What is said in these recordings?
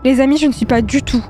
Les amis, je ne suis pas du tout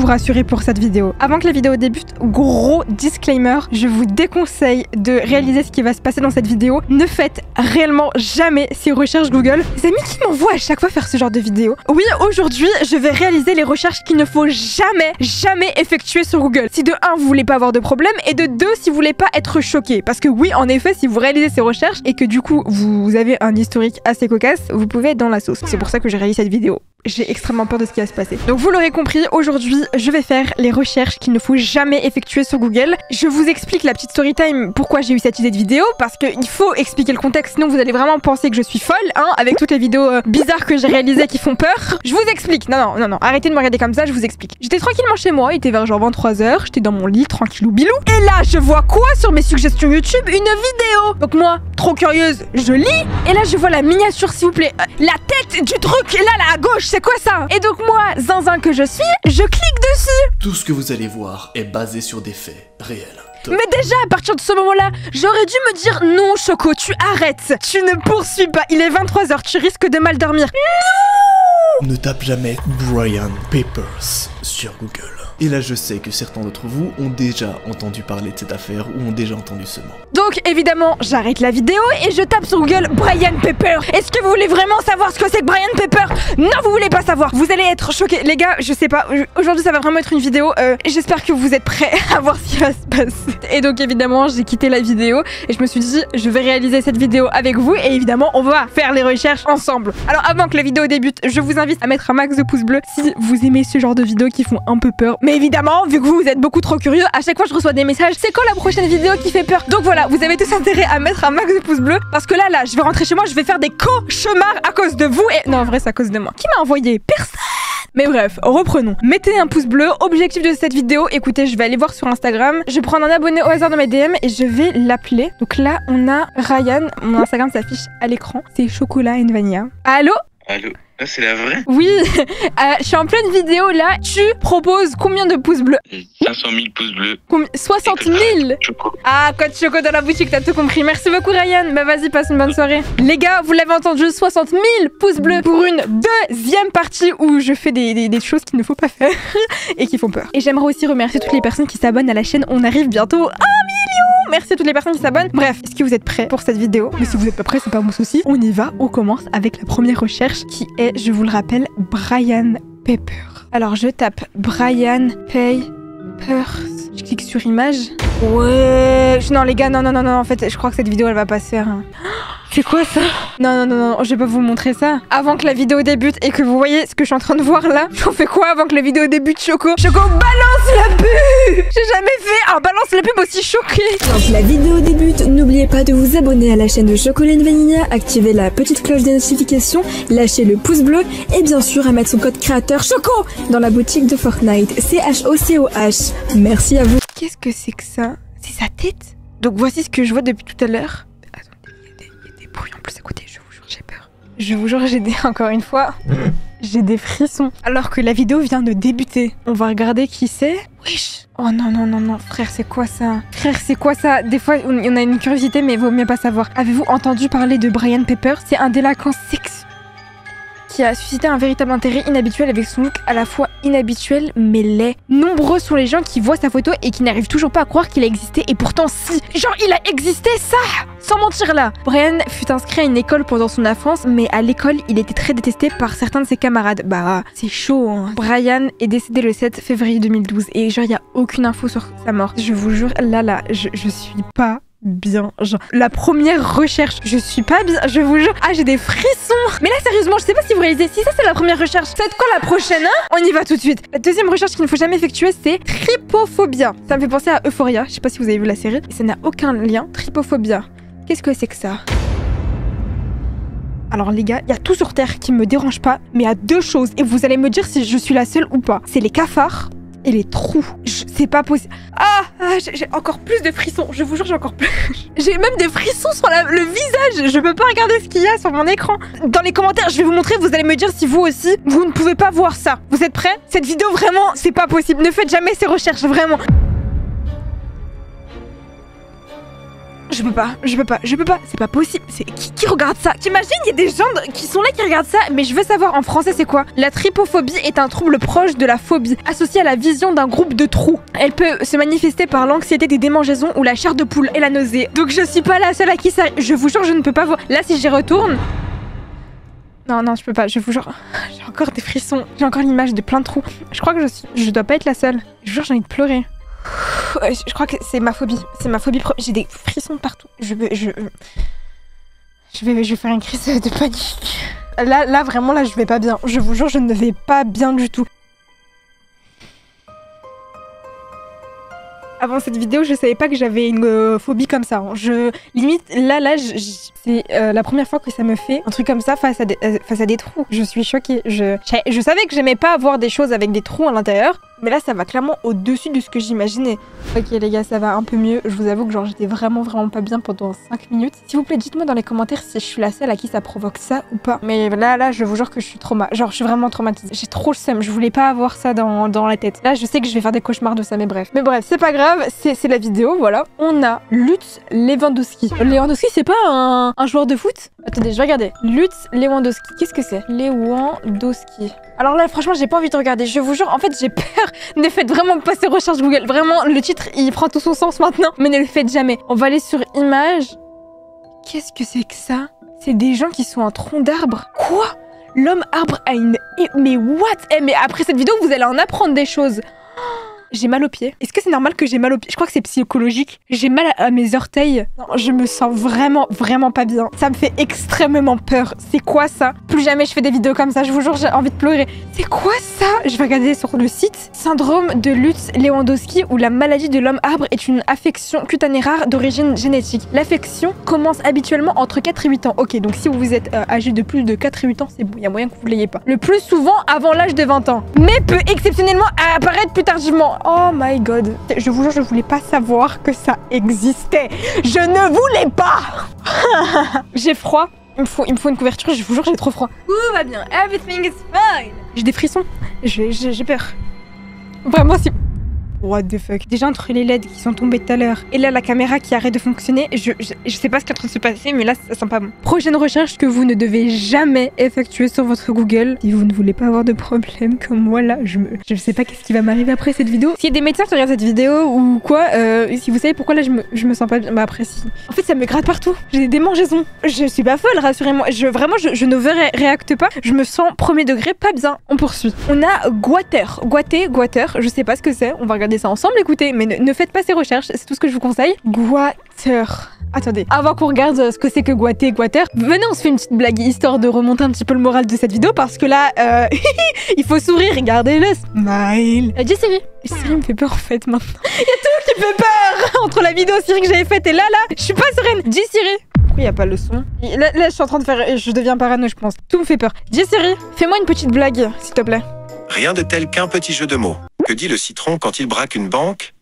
rassurée pour cette vidéo. Avant que la vidéo débute, gros disclaimer, je vous déconseille de réaliser ce qui va se passer dans cette vidéo. Ne faites réellement jamais ces recherches Google. Les amis qui m'envoient à chaque fois faire ce genre de vidéo. Oui, aujourd'hui, je vais réaliser les recherches qu'il ne faut jamais effectuer sur Google. Si de 1, vous voulez pas avoir de problème, et de 2, si vous voulez pas être choqué. Parce que oui, en effet, si vous réalisez ces recherches et que du coup, vous avez un historique assez cocasse, vous pouvez être dans la sauce. C'est pour ça que j'ai réalisé cette vidéo. J'ai extrêmement peur de ce qui va se passer. Donc vous l'aurez compris, aujourd'hui, je vais faire les recherches qu'il ne faut jamais effectuer sur Google. Je vous explique la petite story time, pourquoi j'ai eu cette idée de vidéo, parce qu'il faut expliquer le contexte, sinon vous allez vraiment penser que je suis folle, hein, avec toutes les vidéos bizarres que j'ai réalisées qui font peur. Je vous explique. Non, arrêtez de me regarder comme ça, je vous explique. J'étais tranquillement chez moi, il était vers genre 23h, j'étais dans mon lit, tranquillou bilou. Et là, je vois quoi sur mes suggestions YouTube? Une vidéo. Donc moi, trop curieuse, je lis, et là, je vois la miniature, s'il vous plaît. La tête du truc, là à gauche, c'est quoi ça? Et donc moi, zinzin que je suis, je clique dessus. Tout ce que vous allez voir est basé sur des faits réels. Mais déjà, à partir de ce moment-là, j'aurais dû me dire non, Choco, tu arrêtes. Tu ne poursuis pas. Il est 23h, tu risques de mal dormir. Non! Ne tape jamais Brian Papers sur Google. Et là, je sais que certains d'entre vous ont déjà entendu parler de cette affaire ou ont déjà entendu ce mot. Donc, évidemment, j'arrête la vidéo et je tape sur Google Brian Pepper. Est-ce que vous voulez vraiment savoir ce que c'est que Brian Pepper? Non, vous voulez pas savoir. Vous allez être choqués. Les gars, je sais pas. Aujourd'hui, ça va vraiment être une vidéo. J'espère que vous êtes prêts à voir ce qui va se passer. Et donc, évidemment, j'ai quitté la vidéo et je me suis dit, je vais réaliser cette vidéo avec vous et évidemment, on va faire les recherches ensemble. Alors, avant que la vidéo débute, je vous invite à mettre un max de pouces bleus si vous aimez ce genre de vidéos qui font un peu peur. Mais évidemment, vu que vous êtes beaucoup trop curieux, à chaque fois je reçois des messages, c'est quand la prochaine vidéo qui fait peur? Donc voilà, vous avez tous intérêt à mettre un max de pouces bleus parce que là, je vais rentrer chez moi, je vais faire des cauchemars à cause de vous et... Non, en vrai, c'est à cause de moi. Qui m'a envoyé? Personne! Mais bref, reprenons. Mettez un pouce bleu. Objectif de cette vidéo, écoutez, je vais aller voir sur Instagram. Je vais prendre un abonné au hasard dans mes DM et je vais l'appeler. Donc là, on a Ryan. Mon Instagram s'affiche à l'écran. C'est Chocolat and Vanilla. Allô? Allô? Ah, c'est la vraie? Oui, je suis en pleine vidéo là. Tu proposes combien de pouces bleus? 500 000 pouces bleus. 60 000? Ah, code Choco dans la boutique, t'as tout compris. Merci beaucoup Ryan. Bah vas-y, passe une bonne soirée. Les gars, vous l'avez entendu, 60 000 pouces bleus pour une deuxième partie où je fais des choses qu'il ne faut pas faire et qui font peur. Et j'aimerais aussi remercier toutes les personnes qui s'abonnent à la chaîne. On arrive bientôt à 1 million. Merci à toutes les personnes qui s'abonnent. Bref, est-ce que vous êtes prêts pour cette vidéo? Mais si vous n'êtes pas prêts, c'est pas mon souci. On y va, on commence avec la première recherche qui est, je vous le rappelle, Brian Pepper. Alors je tape Brian Papers. Je clique sur image. Ouais. Non les gars, non, en fait, je crois que cette vidéo elle va pas se faire. Hein. C'est quoi ça? Non, je vais pas vous montrer ça. Avant que la vidéo débute et que vous voyez ce que je suis en train de voir là, on fait quoi avant que la vidéo débute, Choco? Choco, balance la pub! J'ai jamais fait un balance la pub aussi choqué. Quand la vidéo débute, n'oubliez pas de vous abonner à la chaîne de Chocolat and Vanilla, activer la petite cloche des notifications, lâcher le pouce bleu et bien sûr à mettre son code créateur Choco dans la boutique de Fortnite. CHOCOH. Merci à vous. Qu'est-ce que c'est que ça? C'est sa tête? Donc voici ce que je vois depuis tout à l'heure. En plus à côté, je vous jure, j'ai peur. Je vous jure, encore une fois, j'ai des frissons. Alors que la vidéo vient de débuter. On va regarder qui c'est. Wesh. Oh non, frère, c'est quoi ça? Frère, c'est quoi ça? Des fois, on a une curiosité, mais vaut mieux pas savoir. Avez-vous entendu parler de Brian Pepper? C'est un délinquant sexuel qui a suscité un véritable intérêt inhabituel avec son look à la fois inhabituel mais laid. Nombreux sont les gens qui voient sa photo et qui n'arrivent toujours pas à croire qu'il a existé et pourtant si. Genre il a existé ça! Sans mentir là! Brian fut inscrit à une école pendant son enfance mais à l'école il était très détesté par certains de ses camarades. Bah c'est chaud hein. Brian est décédé le 7 février 2012 et genre il y a aucune info sur sa mort. Je vous jure là je suis pas bien, genre la première recherche, je suis pas bien, je vous jure. Ah j'ai des frissons. Mais là sérieusement, je sais pas si vous réalisez, si ça c'est la première recherche, ça va être quoi la prochaine hein? On y va tout de suite. La deuxième recherche qu'il ne faut jamais effectuer c'est trypophobia. Ça me fait penser à Euphoria, je sais pas si vous avez vu la série, et ça n'a aucun lien. Trypophobia, qu'est-ce que c'est que ça? Alors les gars, il y a tout sur terre qui me dérange pas, mais il y a deux choses et vous allez me dire si je suis la seule ou pas. C'est les cafards et les trous. C'est pas possible. J'ai encore plus de frissons. Je vous jure, j'ai encore plus. J'ai même des frissons sur le visage. Je peux pas regarder ce qu'il y a sur mon écran. Dans les commentaires, je vais vous montrer. Vous allez me dire si vous aussi, vous ne pouvez pas voir ça. Vous êtes prêts? Cette vidéo, vraiment, c'est pas possible. Ne faites jamais ces recherches, vraiment. Je peux pas, c'est pas possible. C'est qui regarde ça? T'imagines, il y a des gens qui sont là qui regardent ça, mais je veux savoir en français c'est quoi? La trypophobie est un trouble proche de la phobie, associé à la vision d'un groupe de trous. Elle peut se manifester par l'anxiété des démangeaisons ou la chair de poule et la nausée. Donc je suis pas la seule à qui ça... Je vous jure, je ne peux pas voir. Là, si j'y retourne... Non, je peux pas, je vous jure. J'ai encore des frissons, j'ai encore l'image de plein de trous. Je crois que je dois pas être la seule. Je vous jure, j'ai envie de pleurer. Je crois que c'est ma phobie. C'est ma phobie. J'ai des frissons partout. Je vais faire une crise de panique. Là, vraiment, là, je vais pas bien. Je vous jure, je ne vais pas bien du tout. Avant cette vidéo, je savais pas que j'avais une phobie comme ça. Limite, c'est la première fois que ça me fait un truc comme ça face à des trous. Je suis choquée. Je savais que j'aimais pas avoir des choses avec des trous à l'intérieur, mais là, ça va clairement au-dessus de ce que j'imaginais. Ok les gars, ça va un peu mieux. Je vous avoue que genre j'étais vraiment pas bien pendant 5 minutes. S'il vous plaît, dites-moi dans les commentaires si je suis la seule à qui ça provoque ça ou pas. Mais là, je vous jure que je suis je suis vraiment traumatisée. J'ai trop le seum. Je voulais pas avoir ça dans la tête. Là, je sais que je vais faire des cauchemars de ça, mais bref. Mais bref, c'est pas grave. C'est la vidéo, voilà. On a Lutz Lewandowski. Lewandowski, c'est pas un joueur de foot? Attendez, je vais regarder. Lutz Lewandowski. Qu'est-ce que c'est? Lewandowski. Alors là, franchement, j'ai pas envie de regarder. Je vous jure, en fait, j'ai peur. Ne faites vraiment pas ces recherches Google. Vraiment, le titre, il prend tout son sens maintenant. Mais ne le faites jamais. On va aller sur images. Qu'est-ce que c'est que ça? C'est des gens qui sont en tronc d'arbre. Quoi? L'homme arbre a une... Mais what? Mais après cette vidéo, vous allez en apprendre des choses. J'ai mal aux pieds. Est-ce que c'est normal que j'ai mal aux pieds? Je crois que c'est psychologique. J'ai mal à mes orteils. Non, je me sens vraiment pas bien. Ça me fait extrêmement peur. C'est quoi ça? Plus jamais je fais des vidéos comme ça. Je vous jure, j'ai envie de pleurer. C'est quoi ça? Je vais regarder sur le site. Syndrome de Lutz Lewandowski ou la maladie de l'homme arbre est une affection cutanée rare d'origine génétique. L'affection commence habituellement entre 4 et 8 ans. Ok, donc si vous êtes âgé de plus de 4 et 8 ans, c'est bon. Il y a moyen que vous l'ayez pas. Le plus souvent avant l'âge de 20 ans. Mais peut exceptionnellement apparaître plus tardivement. Oh my god. Je vous jure, je voulais pas savoir que ça existait. Je ne voulais pas. J'ai froid. Il me faut une couverture. Je vous jure, j'ai trop froid. Tout va bien. Everything is fine. J'ai des frissons. J'ai peur. Vraiment, si... What the fuck. Déjà entre les LED qui sont tombés tout à l'heure et là la caméra qui arrête de fonctionner, je sais pas ce qui est en train de se passer, mais là ça sent pas bon. Prochaine recherche que vous ne devez jamais effectuer sur votre Google si vous ne voulez pas avoir de problème comme moi là. Je sais pas qu'est-ce qui va m'arriver après cette vidéo. S'il y a des médecins qui regardent cette vidéo ou quoi, si vous savez pourquoi là je me sens pas bien, bah après si. En fait ça me gratte partout. J'ai des démangeaisons. Je suis pas folle, rassurez-moi. Je ne réacte pas. Je me sens premier degré pas bien. On poursuit. On a Guater. Guater. Je sais pas ce que c'est. On va regarder ça ensemble, écoutez, mais ne faites pas ces recherches, c'est tout ce que je vous conseille. Guater. Attendez, avant qu'on regarde ce que c'est que Guater, venez, on se fait une petite blague histoire de remonter un petit peu le moral de cette vidéo parce que là, il faut sourire, regardez-le smile. Dis Siri. Siri me fait peur en fait maintenant. Il y a tout qui fait peur entre la vidéo Siri que j'avais faite et là, je suis pas sereine. Dis Siri. Pourquoi il n'y a pas le son? Là, je suis en train de faire... Je deviens parano, je pense. Tout me fait peur. Dis Siri, fais-moi une petite blague, s'il te plaît. Rien de tel qu'un petit jeu de mots. Que dit le citron quand il braque une banque?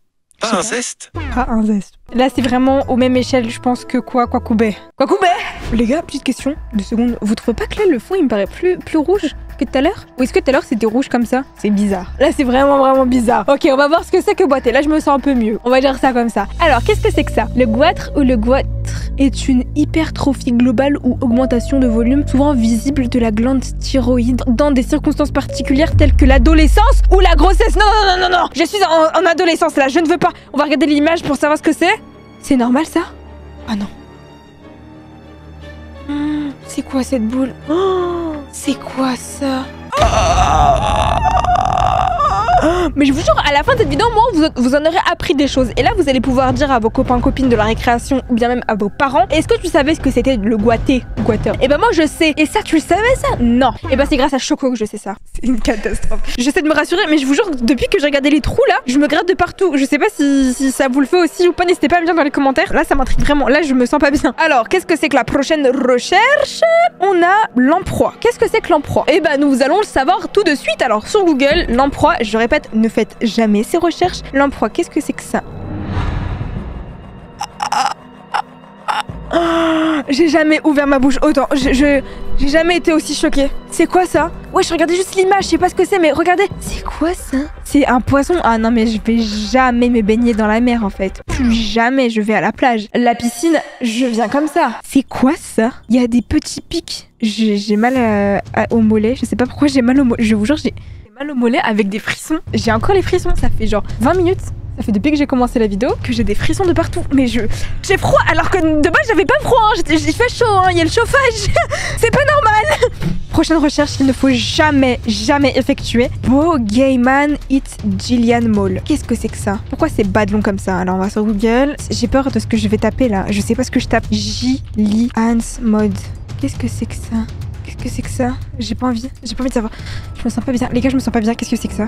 Pas un zeste? Pas un zeste. Là, c'est vraiment au même échelle, je pense, que Kwakubé. Kwakubé! Les gars, petite question, 2 secondes. Vous trouvez pas que là, le fond, il me paraît plus rouge que tout à l'heure? Ou est-ce que tout à l'heure, c'était rouge comme ça? C'est bizarre. Là, c'est vraiment bizarre. Ok, on va voir ce que c'est que boiter. Là, je me sens un peu mieux. On va dire ça comme ça. Alors, qu'est-ce que c'est que ça? Le goitre ou le goitre est une hypertrophie globale ou augmentation de volume souvent visible de la glande thyroïde dans des circonstances particulières telles que l'adolescence ou la grossesse. Non. Je suis en adolescence là, je ne veux pas. On va regarder l'image pour savoir ce que c'est. C'est normal ça? Ah non. C'est quoi cette boule? C'est quoi ça? Mais je vous jure, à la fin de cette vidéo, moi, vous en aurez appris des choses. Et là, vous allez pouvoir dire à vos copains, copines de la récréation, ou bien même à vos parents, est-ce que tu savais ce que c'était le Guater? Et ben moi, je sais. Et ça, tu le savais ça? Non. Et ben c'est grâce à Choco que je sais ça. C'est une catastrophe. J'essaie de me rassurer, mais je vous jure, depuis que j'ai regardé les trous là, je me gratte de partout. Je sais pas si ça vous le fait aussi ou pas. N'hésitez pas à me dire dans les commentaires. Là, ça m'intrigue vraiment. Là, je me sens pas bien. Alors, qu'est-ce que c'est que la prochaine recherche? On a l'emploi. Qu'est-ce que c'est que l'emploi? Et ben nous allons le savoir tout de suite. Alors, sur Google, l'emploi, je répète, ne faites jamais ces recherches. L'emploi, qu'est-ce que c'est que ça? J'ai jamais ouvert ma bouche autant. J'ai jamais été aussi choquée. C'est quoi ça? Wesh, regardez juste l'image, je sais pas ce que c'est, mais regardez. C'est quoi ça? C'est un poisson? Ah non, mais je vais jamais me baigner dans la mer en fait. Plus jamais je vais à la plage. La piscine, je viens comme ça. C'est quoi ça? Il y a des petits pics. J'ai mal au mollet. Je sais pas pourquoi j'ai mal au mollet. Je vous jure, j'ai mal au mollet avec des frissons. J'ai encore les frissons. Ça fait genre 20 minutes. Ça fait depuis que j'ai commencé la vidéo que j'ai des frissons de partout. Mais j'ai froid alors que de base j'avais pas froid. Hein. Il fait chaud, hein. Il y a le chauffage. C'est pas normal. Prochaine recherche qu'il ne faut jamais effectuer. Bo Gaiman Hit Gillian Mall. Qu'est-ce que c'est que ça? Pourquoi c'est badlon comme ça? Alors on va sur Google. J'ai peur de ce que je vais taper là. Je sais pas ce que je tape. Gillian's Mode. Qu'est-ce que c'est que ça? Qu'est-ce que c'est que ça? J'ai pas envie de savoir. Je me sens pas bien. Les gars, je me sens pas bien. Qu'est-ce que c'est que ça?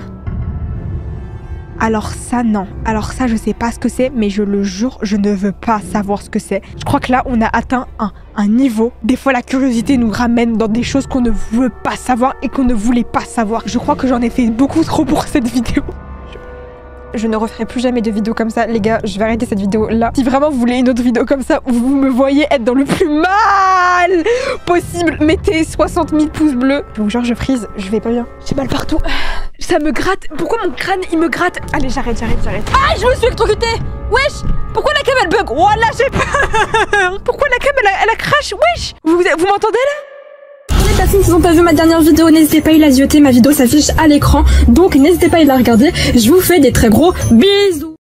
Alors ça, non. Alors ça, je sais pas ce que c'est, mais je le jure, je ne veux pas savoir ce que c'est. Je crois que là, on a atteint un niveau. Des fois, la curiosité nous ramène dans des choses qu'on ne veut pas savoir et qu'on ne voulait pas savoir. Je crois que j'en ai fait beaucoup trop pour cette vidéo. Je ne referai plus jamais de vidéo comme ça. Les gars, je vais arrêter cette vidéo là. Si vraiment vous voulez une autre vidéo comme ça où vous me voyez être dans le plus mal possible, mettez 60 000 pouces bleus. Donc genre je frise, je vais pas bien. J'ai mal partout. Ça me gratte. Pourquoi mon crâne il me gratte? Allez, j'arrête. Ah, je me suis électrocutée. Wesh. Pourquoi la cam elle bug? Voilà, j'ai peur. Pourquoi la cam elle a crash? Wesh. Vous m'entendez là? Les personnes qui n'ont pas vu ma dernière vidéo, n'hésitez pas à la zioter, ma vidéo s'affiche à l'écran, donc n'hésitez pas à la regarder. Je vous fais des très gros bisous.